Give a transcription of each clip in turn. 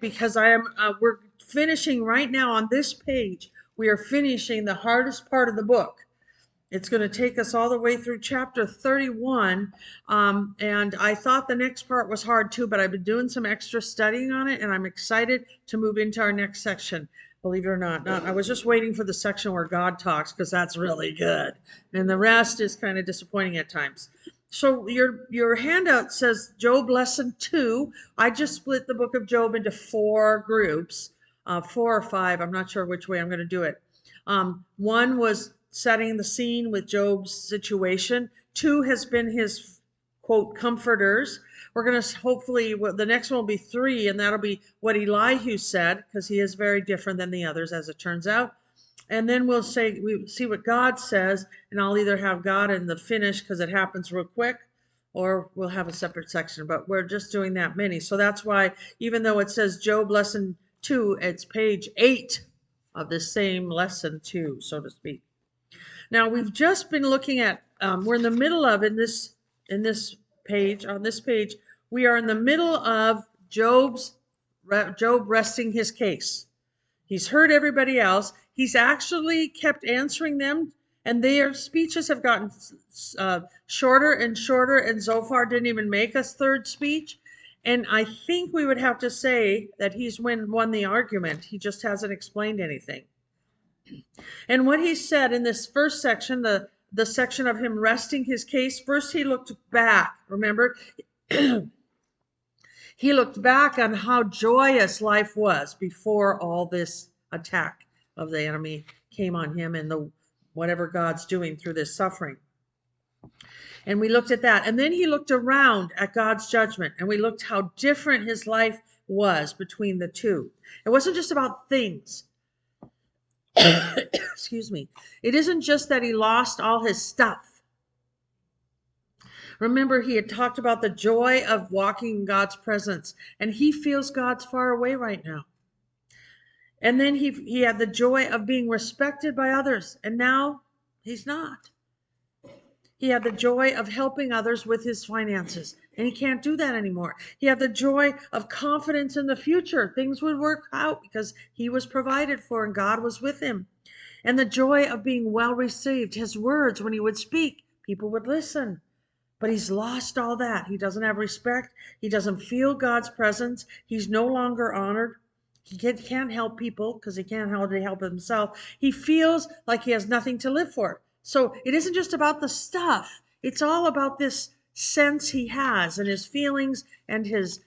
because we're finishing right now on this page. We are finishing the hardest part of the book. It's going to take us all the way through chapter 31. And I thought the next part was hard too, but I've been doing some extra studying on it, and I'm excited to move into our next section. Believe it or not, I was just waiting for the section where God talks, because that's really good. And the rest is kind of disappointing at times. So your handout says Job lesson 2. I just split the book of Job into 4 groups, 4 or 5. I'm not sure which way I'm going to do it. One was setting the scene with Job's situation. 2 has been his quote comforters. We're going to hopefully, well, the next one will be 3, and that'll be what Elihu said, because he is very different than the others, as it turns out. And then we see what God says, and I'll either have God in the finish because it happens real quick, or we'll have a separate section. But we're just doing that many. So that's why, even though it says Job lesson 2, it's page 8 of the same lesson 2, so to speak. Now we've just been looking at, we're in the middle of, on this page, we are in the middle of Job resting his case. He's heard everybody else. He's actually kept answering them, and their speeches have gotten shorter and shorter, and Zophar didn't even make a third speech. And I think we would have to say that he's won the argument. He just hasn't explained anything. And what he said in this first section, the section of him resting his case, first he looked back. Remember, he looked back on how joyous life was before all this attack of the enemy came on him, and the whatever God's doing through this suffering. And we looked at that. And then he looked around at God's judgment, and we looked how different his life was between the two. It wasn't just about things. Excuse me. It isn't just that he lost all his stuff. Remember, he had talked about the joy of walking in God's presence, and he feels God's far away right now. And then he had the joy of being respected by others, and now he's not. He had the joy of helping others with his finances, and he can't do that anymore. He had the joy of confidence in the future. Things would work out because he was provided for and God was with him. And the joy of being well received. His words, when he would speak, people would listen. But he's lost all that. He doesn't have respect. He doesn't feel God's presence. He's no longer honored. He can't help people because he can't hardly help himself. He feels like he has nothing to live for. So it isn't just about the stuff. It's all about this sense he has, and his feelings and his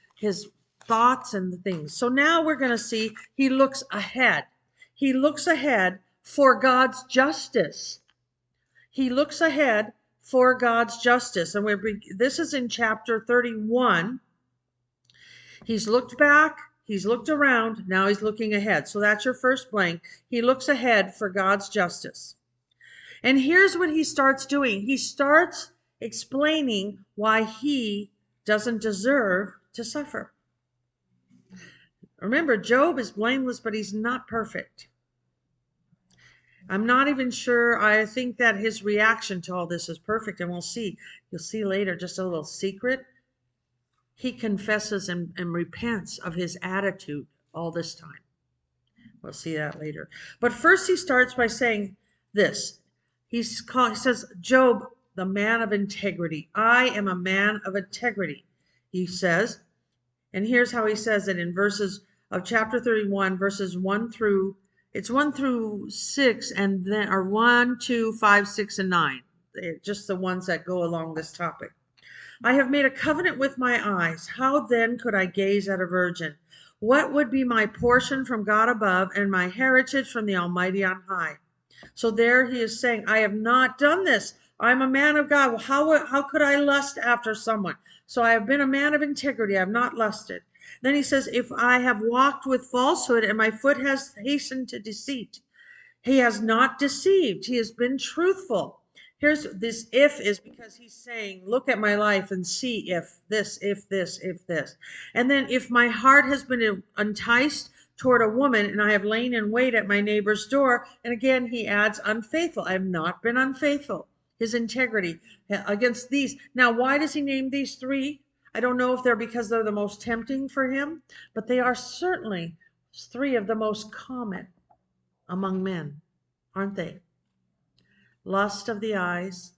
thoughts and the things. So now we're going to see he looks ahead. He looks ahead for God's justice. He looks ahead for God's justice. And this is in chapter 31. He's looked back, he's looked around, now he's looking ahead. So that's your first blank. He looks ahead for God's justice. And here's what he starts doing. He starts explaining why he doesn't deserve to suffer. Remember, Job is blameless, but he's not perfect. I'm not even sure. I think that his reaction to all this is perfect, and we'll see. You'll see later, just a little secret. He confesses and repents of his attitude all this time. We'll see that later. But first he starts by saying this. He says, Job, the man of integrity. I am a man of integrity, he says. And here's how he says it in verses of chapter 31, verses 1 through 6, and then, or 1, 2, 5, 6, and 9. They're just the ones that go along this topic. I have made a covenant with my eyes. How then could I gaze at a virgin? What would be my portion from God above, and my heritage from the Almighty on high? So there he is saying, I have not done this. I'm a man of God. Well, how could I lust after someone? So I have been a man of integrity. I have not lusted. Then he says, if I have walked with falsehood and my foot has hastened to deceit, he has not deceived. He has been truthful. Here's this if is because he's saying, look at my life and see if this, if this, if this. And then if my heart has been enticed toward a woman, and I have lain in wait at my neighbor's door. And again, he adds unfaithful. I have not been unfaithful. His integrity against these. Now, why does he name these 3? I don't know if they're because they're the most tempting for him, but they are certainly three of the most common among men, aren't they? Lust of the eyes,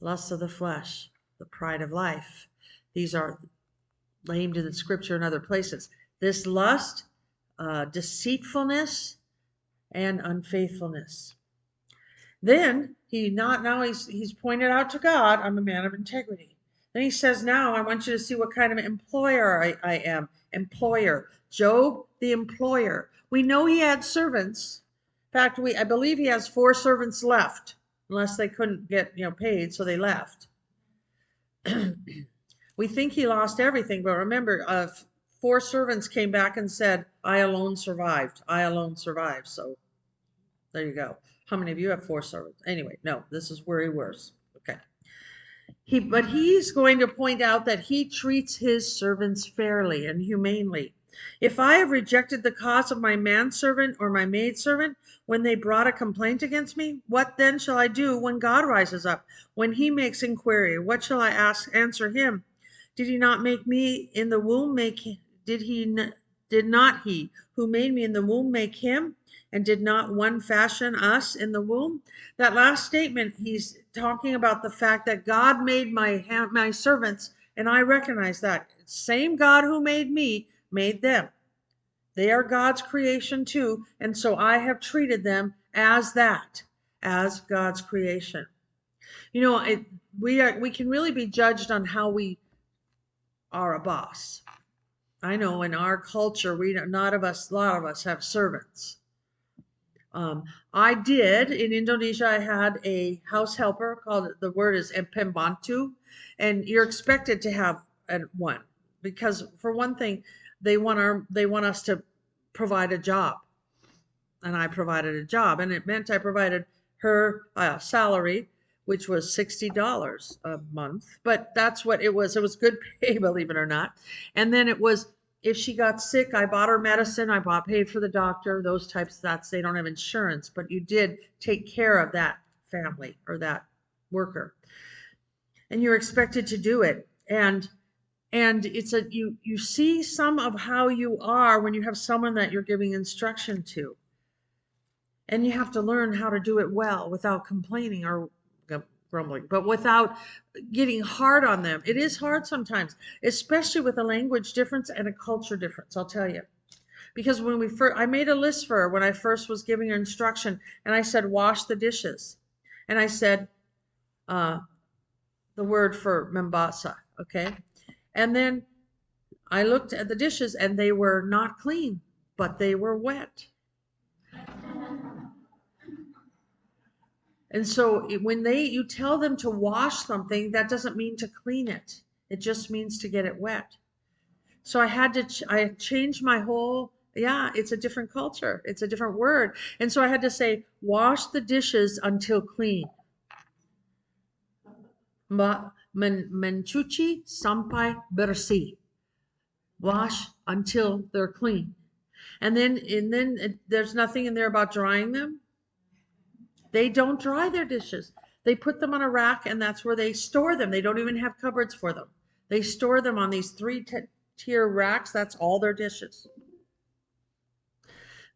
lust of the flesh, the pride of life. These are named in the scripture in other places. This lust, deceitfulness, and unfaithfulness. Then he's pointed out to God, I'm a man of integrity. Then he says, now I want you to see what kind of employer I am. Employer. Job, the employer. We know he had servants. In fact, I believe he has 4 servants left, unless they couldn't get paid, so they left. We think he lost everything, but remember, 4 servants came back and said, I alone survived. I alone survived. So there you go. How many of you have 4 servants? Anyway, no, this is where he was. Okay. But he's going to point out that he treats his servants fairly and humanely. If I have rejected the cause of my manservant or my maidservant when they brought a complaint against me, what then shall I do when God rises up? When he makes inquiry, what shall I answer him? Did he not make me in the womb did not he who made me in the womb make him? And did not one fashion us in the womb? That last statement, he's talking about the fact that God made my servants, and I recognize that. Same God who made me made them. They are God's creation too, and so I have treated them as that, as God's creation. We can really be judged on how we are a boss. I know in our culture, a lot of us have servants. I did in Indonesia. I had a house helper the word is pembantu, and you're expected to have one because for one thing, they want us to provide a job, and I provided a job, and it meant I provided her salary, which was $60 a month, but that's what it was. It was good pay, believe it or not, and then it was. If she got sick, I bought her medicine, paid for the doctor, those types. They don't have insurance, but you did take care of that family or that worker. And you're expected to do it. And you see some of how you are when you have someone that you're giving instruction to. And you have to learn how to do it well without complaining or grumbling, but without getting hard on them. It is hard sometimes, especially with a language difference and a culture difference, I'll tell you. Because I made a list for her when I first was giving her instruction, and I said, wash the dishes. And I said the word for membasa, okay? And then I looked at the dishes, and they were not clean, but they were wet. And so when you tell them to wash something, that doesn't mean to clean it. It just means to get it wet. So I changed my whole, it's a different culture. It's a different word. And so I had to say, wash the dishes until clean. Mencuci sampai bersih. Wash until they're clean. And then there's nothing in there about drying them. They don't dry their dishes. They put them on a rack, and that's where they store them. They don't even have cupboards for them. They store them on these 3-tier racks. That's all their dishes.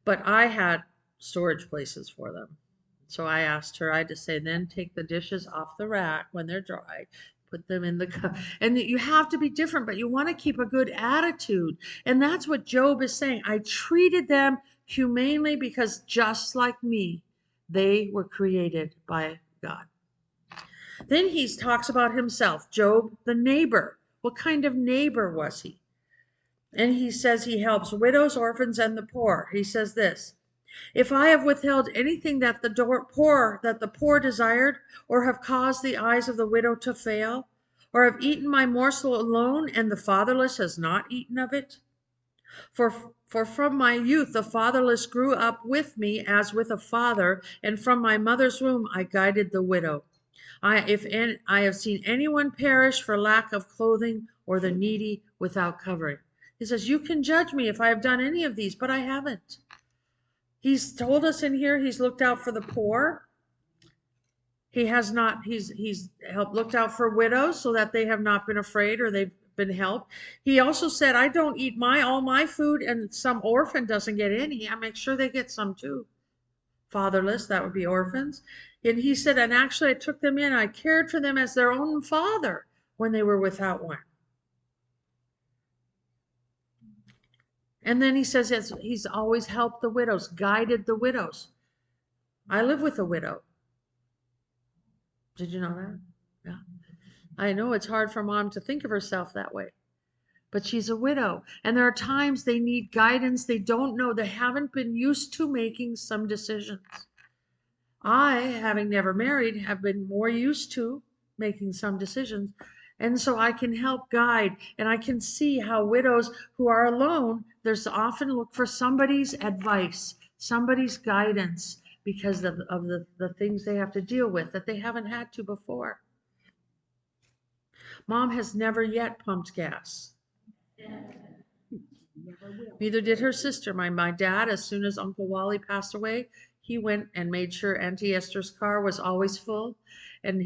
But I had storage places for them. So I asked her, I had to say, then take the dishes off the rack when they're dry, put them in the cup. And you have to be different, but you want to keep a good attitude. And that's what Job is saying. I treated them humanely because just like me, they were created by God. Then he talks about himself, Job, the neighbor. What kind of neighbor was he? And he says he helps widows, orphans, and the poor. He says this, if I have withheld anything that the poor desired, or have caused the eyes of the widow to fail, or have eaten my morsel alone, and the fatherless has not eaten of it? For from my youth the fatherless grew up with me as with a father, and from my mother's womb I guided the widow. I have seen anyone perish for lack of clothing, or the needy without covering. He says, you can judge me if I have done any of these, but I haven't. He's told us in here he's looked out for the poor. He has not, he's helped looked out for widows so that they have not been afraid or they've been helped. He also said, I don't eat all my food and some orphan doesn't get any. I make sure they get some too. Fatherless, that would be orphans. And he said, and actually I took them in, I cared for them as their own father when they were without one. And then he says he's always helped the widows, guided the widows. I live with a widow. Did you know that? Yeah. I know it's hard for mom to think of herself that way, but she's a widow. And there are times they need guidance. They don't know. They haven't been used to making some decisions. I, having never married, have been more used to making some decisions. And so I can help guide, and I can see how widows who are alone, there's often look for somebody's advice, somebody's guidance, because of the things they have to deal with that they haven't had to before. Mom has never yet pumped gas. Neither did her sister. My dad, as soon as Uncle Wally passed away, he went and made sure Auntie Esther's car was always full, and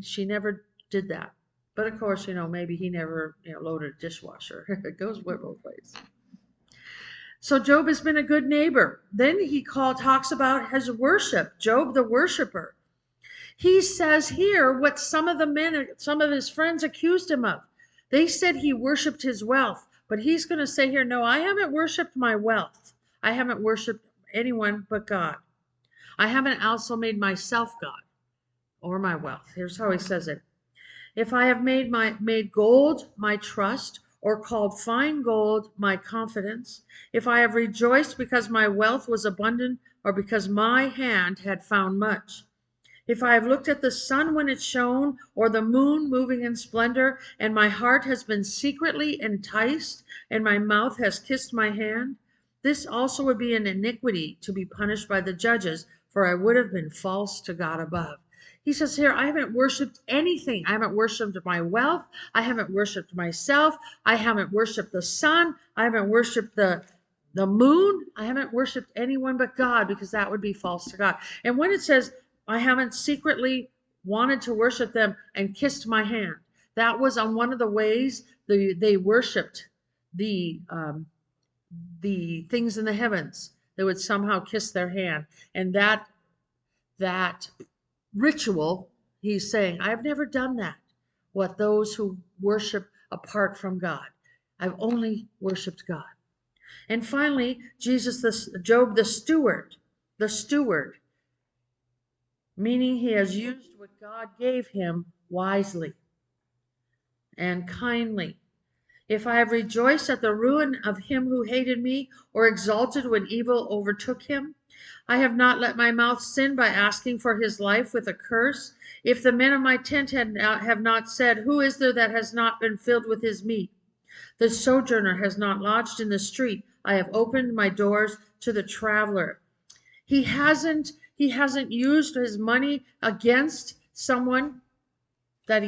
she never did that. But of course, maybe he never, loaded a dishwasher. It goes both ways. So Job has been a good neighbor. Then he talks about his worship, Job the worshiper. He says here what some of his friends accused him of. They said he worshiped his wealth, but he's going to say here, no, I haven't worshiped my wealth. I haven't worshiped anyone but God. I haven't also made myself God or my wealth. Here's how he says it. If I have made gold my trust, or called fine gold my confidence, if I have rejoiced because my wealth was abundant, or because my hand had found much, if I have looked at the sun when it shone, or the moon moving in splendor, and my heart has been secretly enticed, and my mouth has kissed my hand, this also would be an iniquity to be punished by the judges, for I would have been false to God above. He says here, I haven't worshiped anything. I haven't worshiped my wealth. I haven't worshiped myself. I haven't worshiped the sun. I haven't worshiped the moon. I haven't worshiped anyone but God, because that would be false to God. And when it says, I haven't secretly wanted to worship them and kissed my hand, that was on one of the ways they worshiped the things in the heavens. They would somehow kiss their hand. And that ritual, he's saying, I've never done that. What those who worship apart from God. I've only worshiped God. And finally, Job the steward, meaning he has used what God gave him wisely and kindly. If I have rejoiced at the ruin of him who hated me, or exulted when evil overtook him, I have not let my mouth sin by asking for his life with a curse. If the men of my tent have not said, who is there that has not been filled with his meat? The sojourner has not lodged in the street. I have opened my doors to the traveler. He hasn't used his money against someone that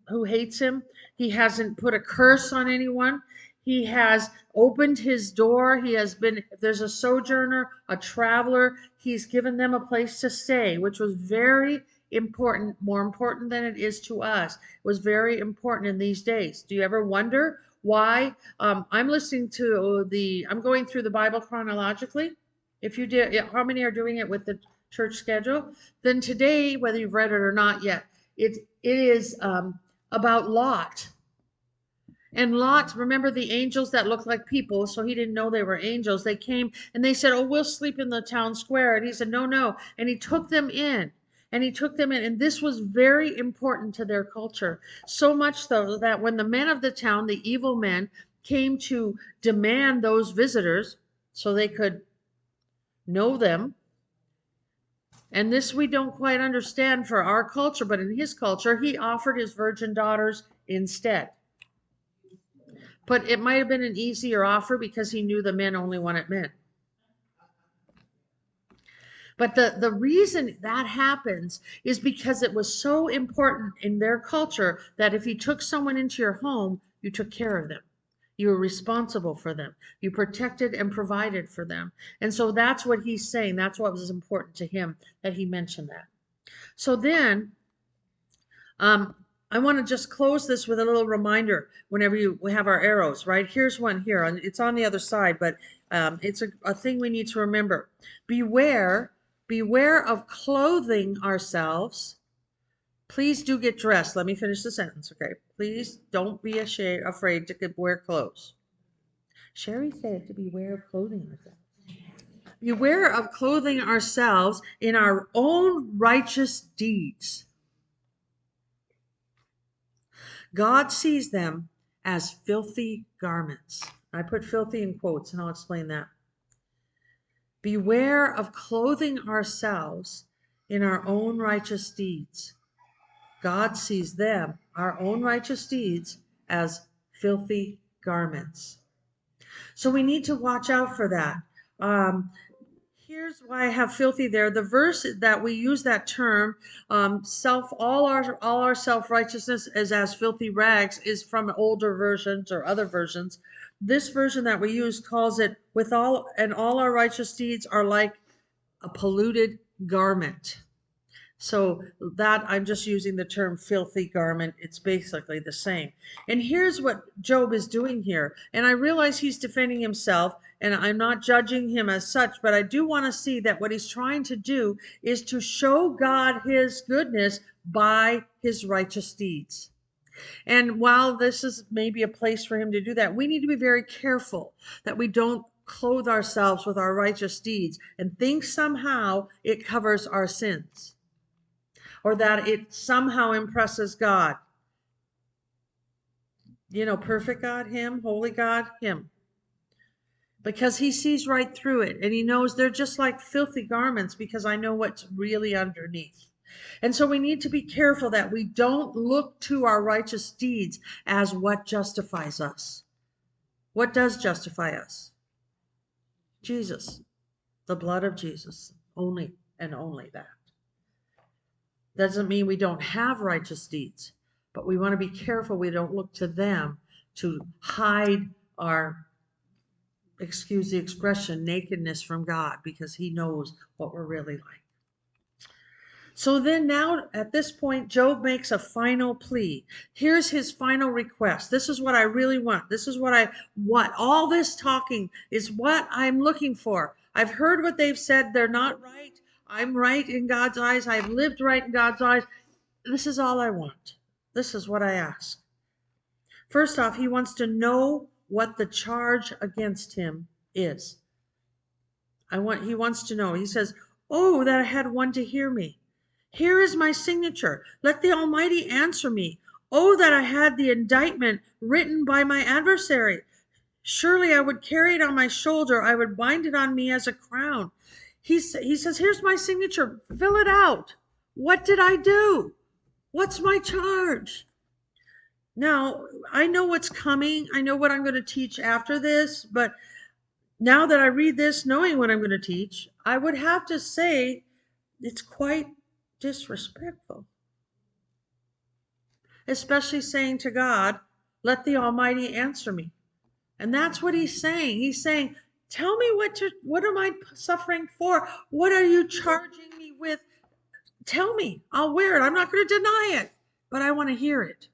who hates him. He hasn't put a curse on anyone. He has opened his door. If there's a sojourner, a traveler, he's given them a place to stay, which was very important, more important than it is to us. It was very important in these days. Do you ever wonder why? I'm going through the Bible chronologically. If you did, how many are doing it with the church schedule? Then today, whether you've read it or not yet, it is about Lot. And Lot, remember the angels that looked like people, so he didn't know they were angels. They came and they said, oh, we'll sleep in the town square. And he said, no. And he took them in. And this was very important to their culture. So much so that when the men of the town, the evil men, came to demand those visitors so they could know them. And this we don't quite understand for our culture, but in his culture, he offered his virgin daughters instead. But it might have been an easier offer because he knew the men only wanted men. But the reason that happens is because it was so important in their culture that if you took someone into your home, you took care of them. You were responsible for them. You protected and provided for them. And so that's what he's saying. That's what was important to him, that he mentioned that. So then, I want to just close this with a little reminder whenever we have our arrows, right? Here's one here, and it's on the other side, but it's a thing we need to remember. Beware, beware of clothing ourselves. Please do get dressed. Let me finish the sentence, okay? Please don't be afraid to wear clothes. Sherry said to beware of clothing ourselves. Beware of clothing ourselves in our own righteous deeds. God sees them as filthy garments. I put filthy in quotes, and I'll explain that. Beware of clothing ourselves in our own righteous deeds. God sees them, our own righteous deeds, as filthy garments. So we need to watch out for that. Here's why I have filthy there. The verse that we use that term, all our self-righteousness is as filthy rags, is from older versions or other versions. This version that we use calls it all our righteous deeds are like a polluted garment. So that I'm just using the term filthy garment. It's basically the same. And here's what Job is doing here. And I realize he's defending himself, and I'm not judging him as such, but I do want to see that what he's trying to do is to show God his goodness by his righteous deeds. And while this is maybe a place for him to do that, we need to be very careful that we don't clothe ourselves with our righteous deeds and think somehow it covers our sins, or that it somehow impresses God. Perfect God, him, holy God, him. Because he sees right through it, and he knows they're just like filthy garments because I know what's really underneath. And so we need to be careful that we don't look to our righteous deeds as what justifies us. What does justify us? Jesus, the blood of Jesus, only and only that. Doesn't mean we don't have righteous deeds, but we want to be careful we don't look to them to hide our, excuse the expression, nakedness from God, because he knows what we're really like. So then now at this point, Job makes a final plea. Here's his final request. This is what I really want. This is what I want. All this talking is what I'm looking for. I've heard what they've said. They're not right. I'm right in God's eyes. I've lived right in God's eyes. This is all I want. This is what I ask. First off, he wants to know what the charge against him is. He wants to know. He says, "Oh, that I had one to hear me. Here is my signature. Let the Almighty answer me. Oh, that I had the indictment written by my adversary. Surely I would carry it on my shoulder. I would bind it on me as a crown." He says, "Here's my signature. Fill it out. What did I do? What's my charge?" Now, I know what's coming. I know what I'm going to teach after this, but now that I read this, knowing what I'm going to teach, I would have to say it's quite disrespectful. Especially saying to God, "Let the Almighty answer me." And that's what he's saying. He's saying, "Tell me what am I suffering for? What are you charging me with? Tell me. I'll wear it. I'm not going to deny it, but I want to hear it."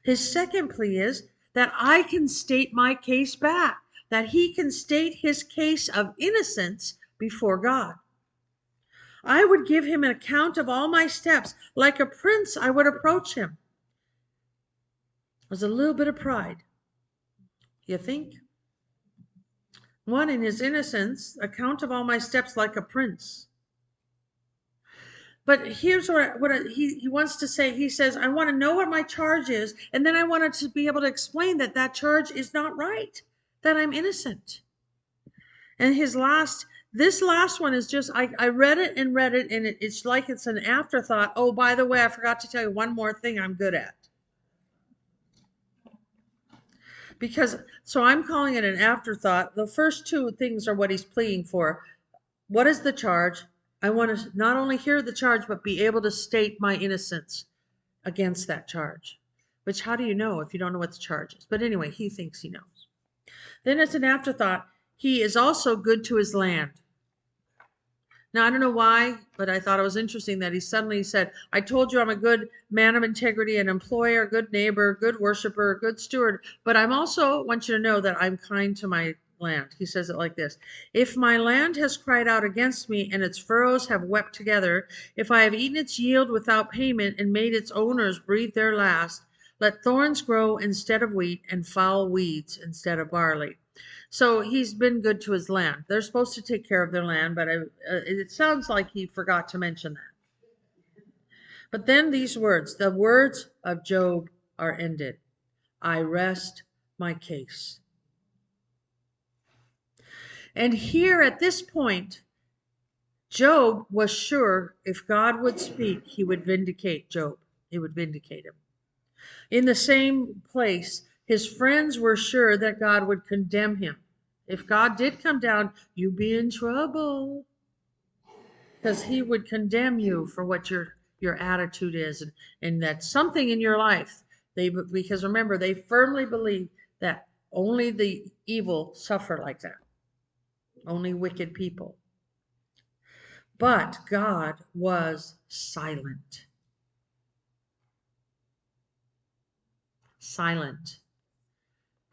His second plea is that I can state my case back, that he can state his case of innocence before God. I would give him an account of all my steps. Like a prince, I would approach him. There's a little bit of pride, you think? One, in his innocence, account of all my steps like a prince. But here's what he wants to say. He says, I want to know what my charge is, and then I wanted to be able to explain that charge is not right, that I'm innocent. And this last one is just, I read it, and it's like it's an afterthought. Oh, by the way, I forgot to tell you one more thing I'm good at. So I'm calling it an afterthought. The first two things are what he's pleading for. What is the charge? I want to not only hear the charge, but be able to state my innocence against that charge. Which, how do you know if you don't know what the charge is? But anyway, he thinks he knows. Then as an afterthought, he is also good to his land. Now, I don't know why, but I thought it was interesting that he suddenly said, I told you I'm a good man of integrity, an employer, a good neighbor, good worshiper, a good steward, but I'm also want you to know that I'm kind to my land. He says it like this: if my land has cried out against me and its furrows have wept together, if I have eaten its yield without payment and made its owners breathe their last, let thorns grow instead of wheat and foul weeds instead of barley. So he's been good to his land. They're supposed to take care of their land, but it sounds like he forgot to mention that. But then these words, the words of Job are ended. I rest my case. And here at this point, Job was sure if God would speak, he would vindicate Job. He would vindicate him. In the same place, his friends were sure that God would condemn him. If God did come down, you'd be in trouble, because he would condemn you for what your attitude is, and that something in your life. Because remember, they firmly believe that only the evil suffer like that. Only wicked people. But God was silent. Silent.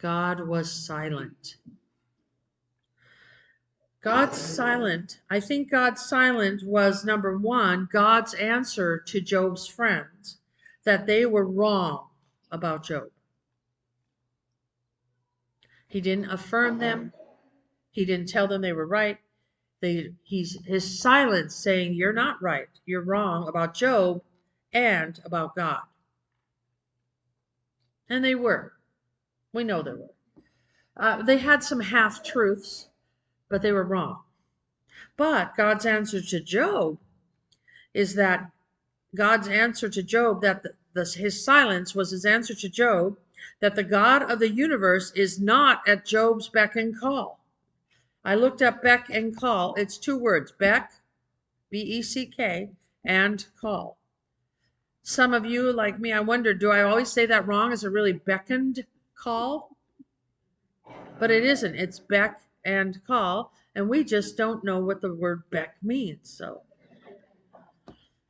God was silent. God's silent. I think God's silent was, number one, God's answer to Job's friends that they were wrong about Job. He didn't affirm them. He didn't tell them they were right. His silence saying, you're not right. You're wrong about Job and about God. And they were. We know they were. They had some half-truths, but they were wrong. But God's answer to Job is that God's answer to Job, that his silence was his answer to Job, that the God of the universe is not at Job's beck and call. I looked up beck and call. It's two words, beck, B-E-C-K, and call. Some of you, like me, I wonder, do I always say that wrong? Is it really beckoned call? But it isn't. It's beck and call, and we just don't know what the word beck means. So,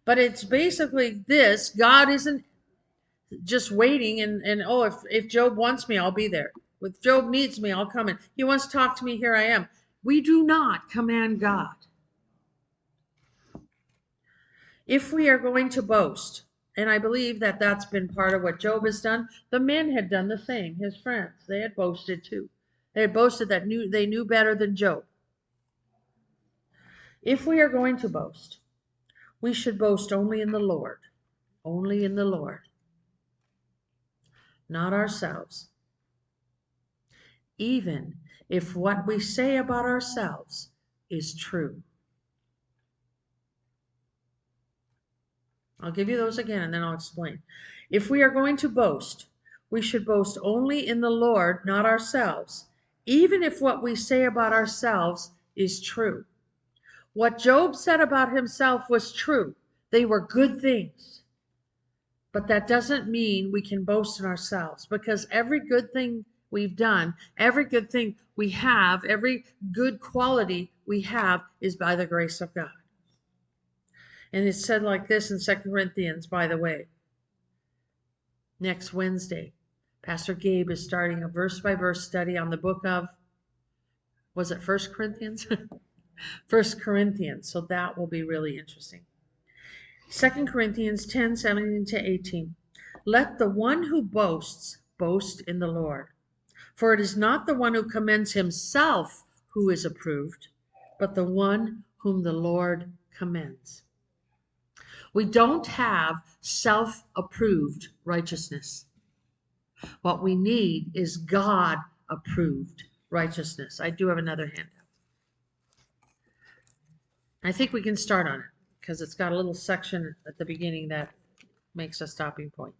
but it's basically this: God isn't just waiting and oh, if Job wants me, I'll be there. If Job needs me, I'll come in. He wants to talk to me, here I am. We do not command God. If we are going to boast, and I believe that that's been part of what Job has done, the men had done the same, his friends. They had boasted too. They had boasted that they knew better than Job. If we are going to boast, we should boast only in the Lord. Only in the Lord. Not ourselves. Even if what we say about ourselves is true. I'll give you those again and then I'll explain. If we are going to boast, we should boast only in the Lord, not ourselves, even if what we say about ourselves is true. What Job said about himself was true. They were good things. But that doesn't mean we can boast in ourselves, because every good thing we've done, every good thing we have, every good quality we have is by the grace of God. And it's said like this in 2 Corinthians, by the way. Next Wednesday, Pastor Gabe is starting a verse-by-verse study on the book of, was it 1 Corinthians? 1 Corinthians. So that will be really interesting. 2 Corinthians 10:17-18. Let the one who boasts boast in the Lord. For it is not the one who commends himself who is approved, but the one whom the Lord commends. We don't have self-approved righteousness. What we need is God-approved righteousness. I do have another handout. I think we can start on it because it's got a little section at the beginning that makes a stopping point.